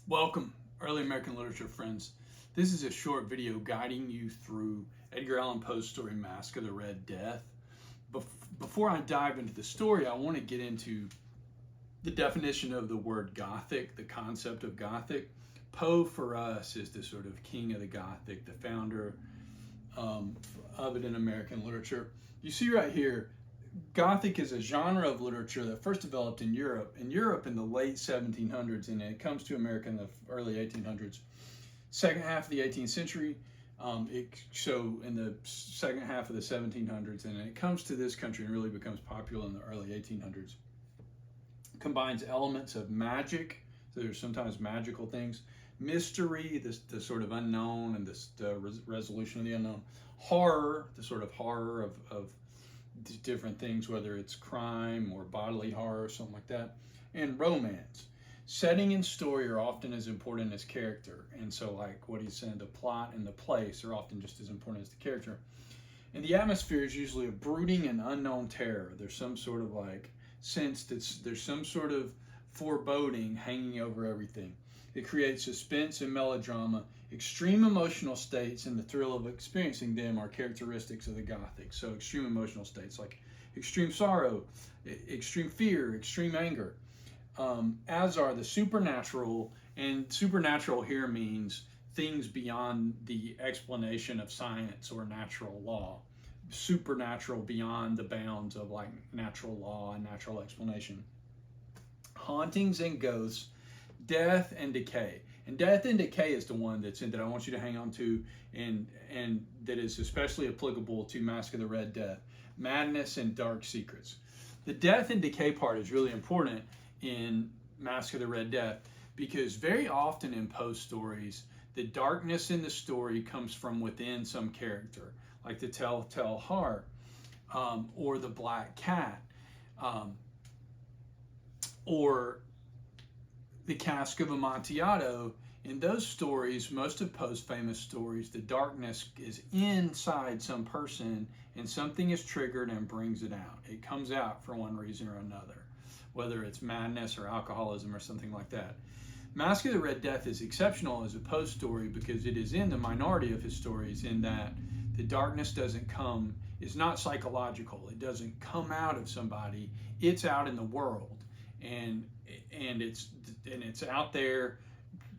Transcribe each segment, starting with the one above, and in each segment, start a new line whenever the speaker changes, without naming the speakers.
Welcome, early American literature friends. This is a short video guiding you through Edgar Allan Poe's story Masque of the Red Death. Before I dive into the story, I want to get into the definition of the word Gothic, the concept of Gothic. Poe for us is the sort of king of the Gothic, the founder of it in American literature. You see right here, Gothic is a genre of literature that first developed in Europe in the late 1700s, and it comes to America in the early 1800s. Second half of the 18th century, so in the second half of the 1700s, and it comes to this country and really becomes popular in the early 1800s. Combines elements of magic, so there's sometimes magical things, mystery, the sort of unknown, and the resolution of the unknown, horror, the sort of horror of different things, whether it's crime or bodily horror or something like that, and romance. Setting and story are often as important as character, and so like what he said, the plot and the place are often just as important as the character. And the atmosphere is usually a brooding and unknown terror. There's some sort of like sense that there's some sort of foreboding hanging over everything. It creates suspense and melodrama. Extreme emotional states and the thrill of experiencing them are characteristics of the Gothic. So extreme emotional states like extreme sorrow, extreme fear, extreme anger, as are the supernatural. And supernatural here means things beyond the explanation of science or natural law. Supernatural beyond the bounds of like natural law and natural explanation. Hauntings and ghosts, death and decay. And death and decay is the one that I want you to hang on to, and that is especially applicable to Masque of the Red Death. Madness and dark secrets. The death and decay part is really important in Masque of the Red Death because very often in Poe stories, the darkness in the story comes from within some character, like the Telltale Heart, or the Black Cat, or the Cask of Amontillado. In those stories, most of Poe's famous stories, the darkness is inside some person and something is triggered and brings it out. It comes out for one reason or another, whether it's madness or alcoholism or something like that. Masque of the Red Death is exceptional as a Poe story because it is in the minority of his stories in that the darkness is not psychological. It doesn't come out of somebody. It's out in the world. And it's out there,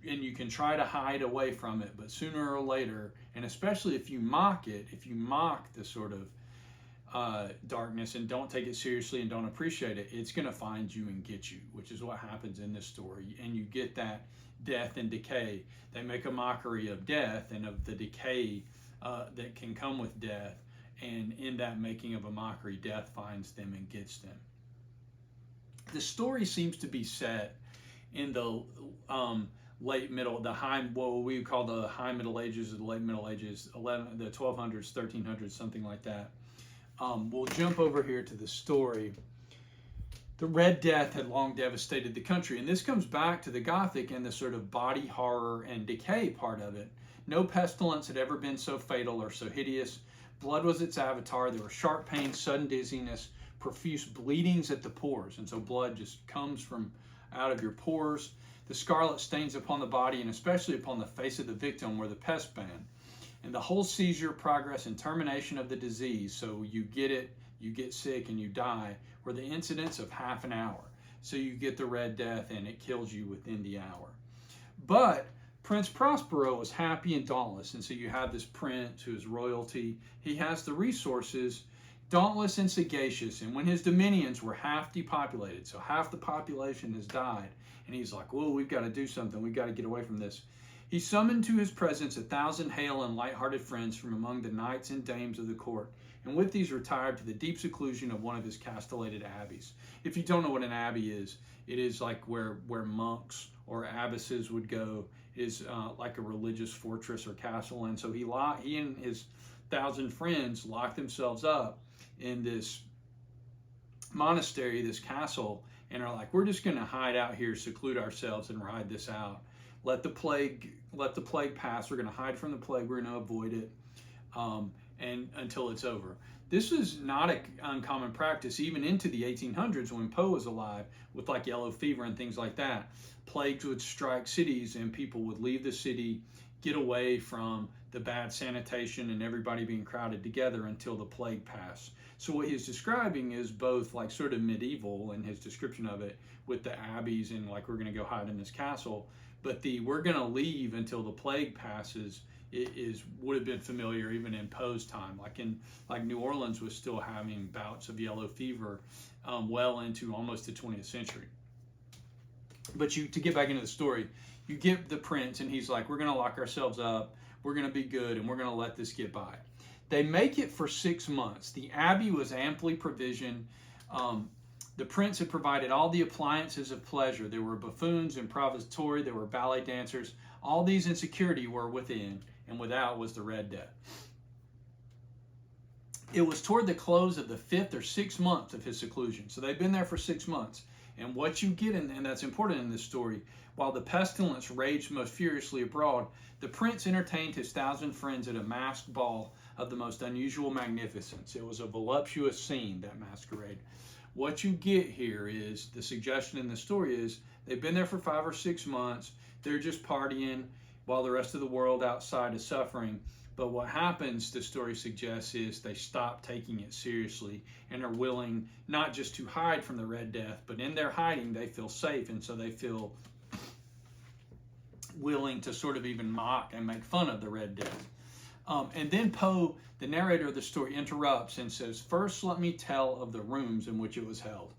and you can try to hide away from it, but sooner or later, and especially if you mock it, if you mock the sort of darkness and don't take it seriously and don't appreciate it, it's going to find you and get you, which is what happens in this story. And you get that death and decay. They make a mockery of death and of the decay that can come with death, and in that making of a mockery, death finds them and gets them. The story seems to be set in the late middle, what we would call the high Middle Ages or the late Middle Ages, the 1200s, 1300s, something like that. We'll jump over here to the story. The Red Death had long devastated the country, and this comes back to the Gothic and the sort of body horror and decay part of it. No pestilence had ever been so fatal or so hideous. Blood was its avatar. There were sharp pains, sudden dizziness, profuse bleedings at the pores, and so blood just comes from out of your pores. The scarlet stains upon the body and especially upon the face of the victim were the pest ban, and the whole seizure, progress, and termination of the disease, so you get it, you get sick, and you die, were the incidents of half an hour. So you get the Red Death, and it kills you within the hour. But Prince Prospero was happy and dauntless, and so you have this prince who is royalty. He has the resources, dauntless and sagacious, and when his dominions were half depopulated, so half the population has died, and he's like, whoa, we've got to do something, we've got to get away from this. He summoned to his presence 1,000 hale and light-hearted friends from among the knights and dames of the court, and with these retired to the deep seclusion of one of his castellated abbeys. If you don't know what an abbey is, it is like where monks or abbesses would go, is like a religious fortress or castle, and so he and his 1,000 friends locked themselves up in this monastery, this castle, and are like, we're just going to hide out here, seclude ourselves, and ride this out. Let the plague pass. We're going to hide from the plague. We're going to avoid it. and until it's over. This was not an uncommon practice even into the 1800s when Poe was alive, with like yellow fever and things like that. Plagues would strike cities and people would leave the city, get away from the bad sanitation and everybody being crowded together until the plague passed. So what he's describing is both like sort of medieval in his description of it, with the abbeys and like we're going to go hide in this castle, but the we're going to leave until the plague passes would have been familiar even in Poe's time. Like New Orleans was still having bouts of yellow fever well into almost the 20th century. But to get back into the story, you get the prince and he's like, we're going to lock ourselves up, we're going to be good, and we're going to let this get by. They make it for 6 months. The abbey was amply provisioned. The prince had provided all the appliances of pleasure. There were buffoons, improvisatori, there were ballet dancers. All these in security were within, and without was the Red Death. It was toward the close of the 5th or 6th month of his seclusion. So they've been there for 6 months. And what you get, and that's important in this story, while the pestilence raged most furiously abroad, the prince entertained his 1,000 friends at a masked ball of the most unusual magnificence. It was a voluptuous scene, that masquerade. What you get here is, the suggestion in the story is, they've been there for 5 or 6 months, they're just partying while the rest of the world outside is suffering. But what happens, the story suggests, is they stop taking it seriously and are willing not just to hide from the Red Death, but in their hiding they feel safe, and so they feel willing to sort of even mock and make fun of the Red Death. And then Poe, the narrator of the story, interrupts and says, first let me tell of the rooms in which it was held.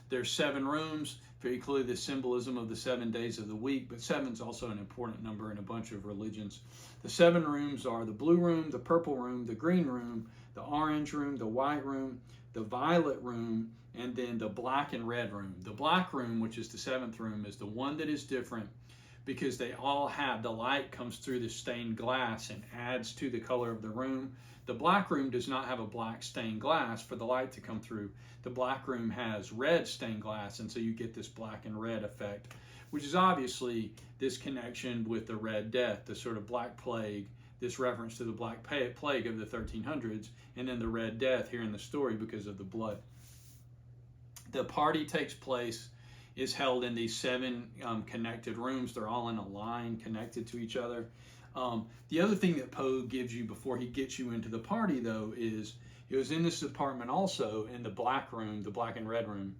There's 7 rooms, very clearly the symbolism of the 7 days of the week, but 7 is also an important number in a bunch of religions. The 7 rooms are the blue room, the purple room, the green room, the orange room, the white room, the violet room, and then the black and red room. The black room, which is the 7th room, is the one that is different because they all have, the light comes through the stained glass and adds to the color of the room. The black room does not have a black stained glass for the light to come through. The black room has red stained glass, and so you get this black and red effect, which is obviously this connection with the Red Death, the sort of Black Plague, this reference to the Black Plague of the 1300s, and then the Red Death here in the story because of the blood. The party takes place, is held in these 7 connected rooms. They're all in a line connected to each other. The other thing that Poe gives you before he gets you into the party, though, is it was in this apartment also, in the black room, the black and red room.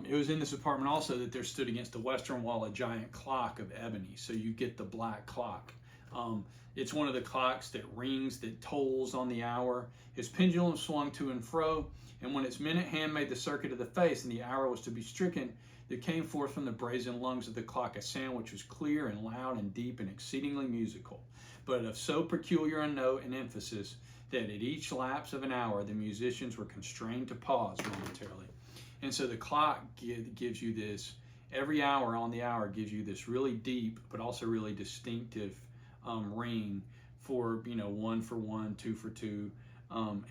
It was in this apartment also that there stood against the western wall a giant clock of ebony. So you get the black clock. It's one of the clocks that rings, that tolls on the hour. His pendulum swung to and fro, and when its minute hand made the circuit of the face and the hour was to be stricken, there came forth from the brazen lungs of the clock a sound which was clear and loud and deep and exceedingly musical, but of so peculiar a note and emphasis that at each lapse of an hour the musicians were constrained to pause momentarily. And so the clock gives you this, every hour on the hour gives you this really deep but also really distinctive ring for, 1 for 1, 2 for 2,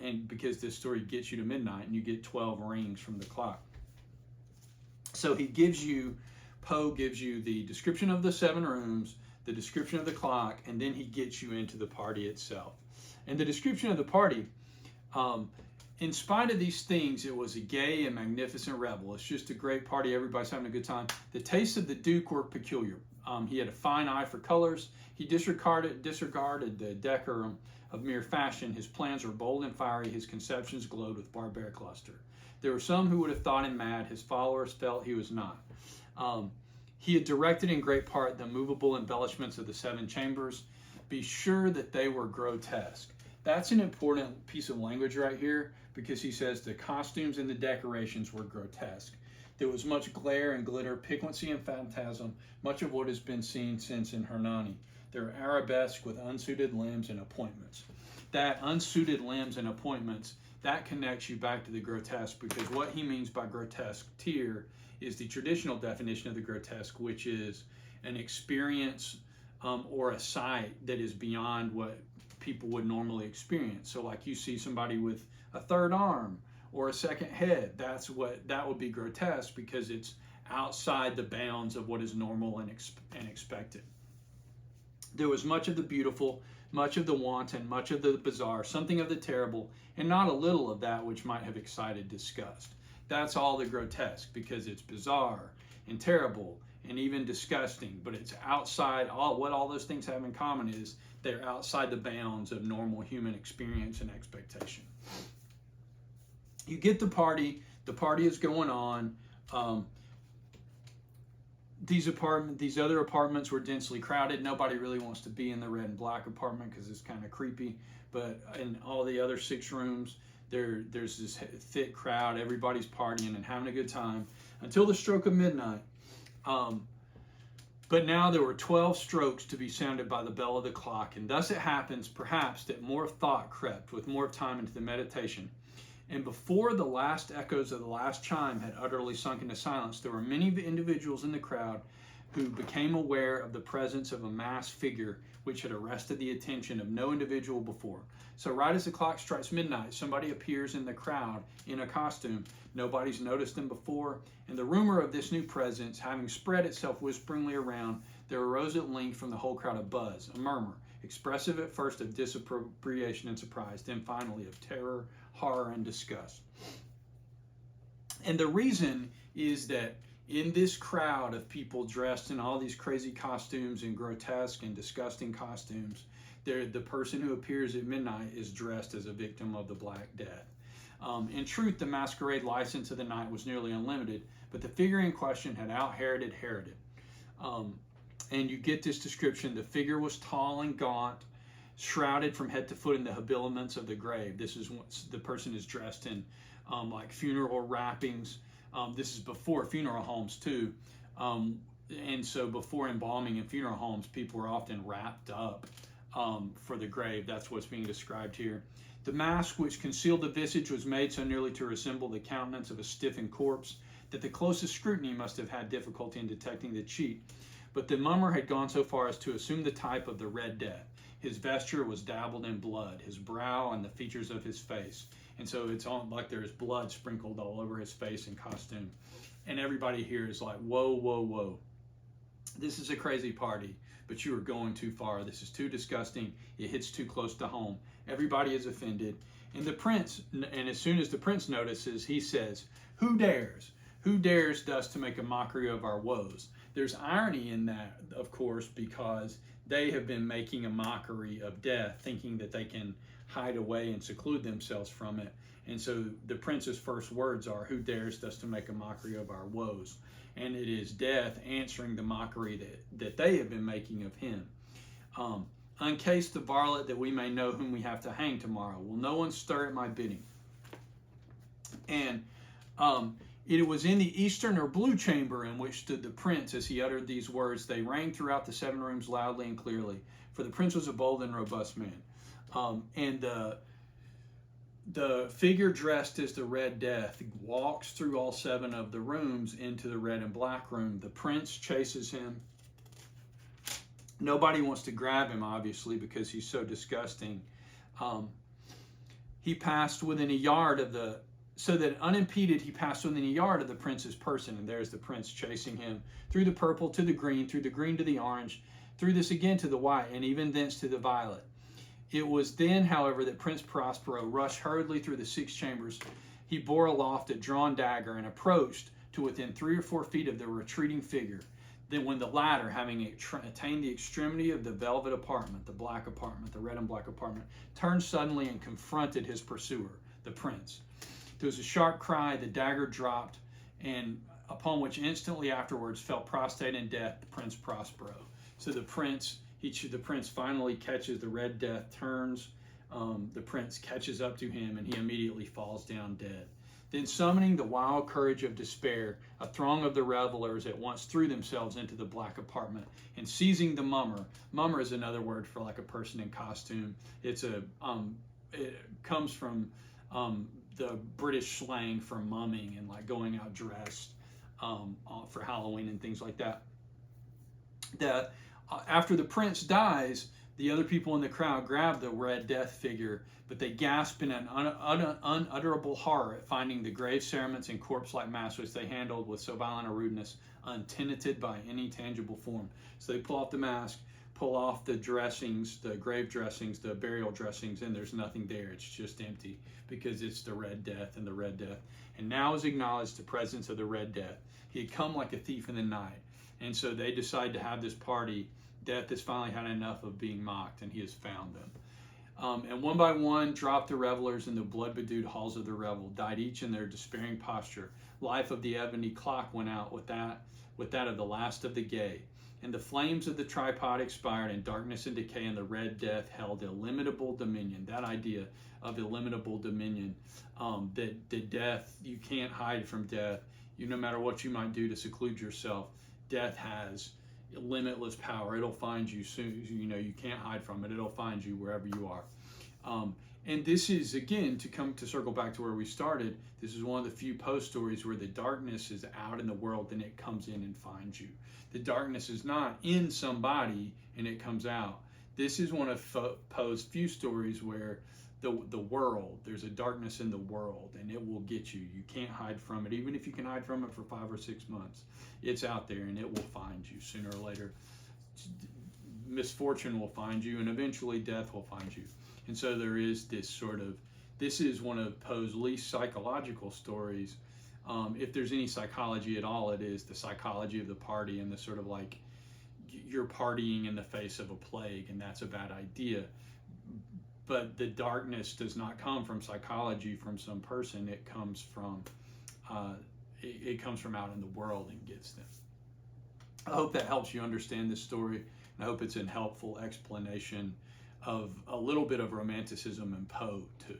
and because this story gets you to midnight and you get 12 rings from the clock. So Poe gives you the description of the 7 rooms, the description of the clock, and then he gets you into the party itself. And the description of the party, in spite of these things, it was a gay and magnificent revel. It's just a great party. Everybody's having a good time. The tastes of the Duke were peculiar. He had a fine eye for colors. He disregarded the decorum of mere fashion. His plans were bold and fiery. His conceptions glowed with barbaric luster. There were some who would have thought him mad. His followers felt he was not. He had directed in great part the movable embellishments of the 7 chambers. Be sure that they were grotesque. That's an important piece of language right here, because he says the costumes and the decorations were grotesque. There was much glare and glitter, piquancy and phantasm, much of what has been seen since in Hernani. There are arabesques with unsuited limbs and appointments. That unsuited limbs and appointments, that connects you back to the grotesque, because what he means by grotesque here is the traditional definition of the grotesque, which is an experience or a sight that is beyond what people would normally experience. So like you see somebody with a third arm or a second head, that would be grotesque, because it's outside the bounds of what is normal and expected. There was much of the beautiful, much of the wanton, much of the bizarre, something of the terrible, and not a little of that which might have excited disgust. That's all the grotesque, because it's bizarre and terrible and even disgusting, but it's outside. What all those things have in common is they're outside the bounds of normal human experience and expectation. You get the party is going on. These other apartments were densely crowded. Nobody really wants to be in the red and black apartment because it's kind of creepy. But in all the other 6 rooms, there's this thick crowd. Everybody's partying and having a good time until the stroke of midnight. But now there were 12 strokes to be sounded by the bell of the clock, and thus it happens, perhaps, that more thought crept with more time into the meditation. And before the last echoes of the last chime had utterly sunk into silence, there were many individuals in the crowd who became aware of the presence of a masked figure which had arrested the attention of no individual before. So right as the clock strikes midnight, somebody appears in the crowd in a costume. Nobody's noticed them before, and the rumor of this new presence having spread itself whisperingly around, there arose at length from the whole crowd a buzz, a murmur, expressive at first of disapprobation and surprise, then finally of terror, horror, and disgust. And the reason is that in this crowd of people dressed in all these crazy costumes and grotesque and disgusting costumes, the person who appears at midnight is dressed as a victim of the Black Death. In truth, the masquerade license of the night was nearly unlimited, but the figure in question had out-Heroded Herod. And you get this description. The figure was tall and gaunt, shrouded from head to foot in the habiliments of the grave. This is what the person is dressed in, like funeral wrappings. This is before funeral homes too. And so before embalming in funeral homes, people were often wrapped up for the grave. That's what's being described here. The mask which concealed the visage was made so nearly to resemble the countenance of a stiffened corpse that the closest scrutiny must have had difficulty in detecting the cheat. But the mummer had gone so far as to assume the type of the Red Death. His vesture was dabbled in blood, his brow and the features of his face. And so it's like there's blood sprinkled all over his face and costume. And everybody here is like, whoa, whoa, whoa. This is a crazy party, but you are going too far. This is too disgusting. It hits too close to home. Everybody is offended. And the prince, and as soon as the prince notices, he says, who dares? Who dares thus to make a mockery of our woes? There's irony in that, of course, because they have been making a mockery of death, thinking that they can hide away and seclude themselves from it. And so the prince's first words are, who dares thus to make a mockery of our woes? And it is death answering the mockery that they have been making of him. Uncase the varlet that we may know whom we have to hang tomorrow. Will no one stir at my bidding? And it was in the eastern or blue chamber in which stood the prince as he uttered these words. They rang throughout the 7 rooms loudly and clearly, for the prince was a bold and robust man. And the figure dressed as the Red Death walks through all 7 of the rooms into the red and black room. The prince chases him. Nobody wants to grab him, obviously, because he's so disgusting. He passed within a yard of the, so that unimpeded he passed within a yard of the prince's person. And there's the prince chasing him through the purple to the green to the orange, through this again to the white, and even thence to the violet. It was then, however, that Prince Prospero rushed hurriedly through the 6 chambers. He bore aloft a drawn dagger and approached to within 3 or 4 feet of the retreating figure. Then when the latter, having attained the extremity of the velvet apartment, the black apartment, the red and black apartment, turned suddenly and confronted his pursuer, the prince. There was a sharp cry, the dagger dropped, and upon which instantly afterwards fell prostrate in death Prince Prospero. So the prince finally catches the Red Death, turns, the prince catches up to him, and he immediately falls down dead. Then summoning the wild courage of despair, a throng of the revelers at once threw themselves into the black apartment, and seizing the mummer is another word for like a person in costume. It comes from the British slang for mumming and like going out dressed for Halloween and things like that. After the prince dies, The other people in the crowd grab the Red Death figure, but they gasp in an unutterable horror at finding the grave cerements and corpse-like mask which they handled with so violent a rudeness, untenanted by any tangible form. So they pull off the mask, pull off the dressings, the grave dressings, the burial dressings, and there's nothing there. It's just empty because it's the Red Death and the Red Death. And now is acknowledged the presence of the Red Death. He had come like a thief in the night. And so they decide to have this party. Death has finally had enough of being mocked, and he has found them. And one by one dropped the revelers in the blood-bedewed halls of the revel, died each in their despairing posture. Life of the ebony clock went out with that of the last of the gay. And the flames of the tripod expired, and darkness and decay and the Red Death held illimitable dominion. That idea of illimitable dominion, that the death, you can't hide from death. No matter what you might do to seclude yourself, death has limitless power. It'll find you soon. You can't hide from it. It'll find you wherever you are. And this is, again, to circle back to where we started, this is one of the few Poe stories where the darkness is out in the world and it comes in and finds you. The darkness is not in somebody and it comes out. This is one of Poe's few stories where the world, there's a darkness in the world and it will get you. You can't hide from it. Even if you can hide from it for 5 or 6 months, it's out there and it will find you sooner or later. Misfortune will find you and eventually death will find you. And so there is this is one of Poe's least psychological stories. If there's any psychology at all, it is the psychology of the party and the sort of like you're partying in the face of a plague and that's a bad idea. But the darkness does not come from psychology from some person. It comes from out in the world and gets them. I hope that helps you understand this story, and I hope it's a helpful explanation of a little bit of romanticism in Poe too.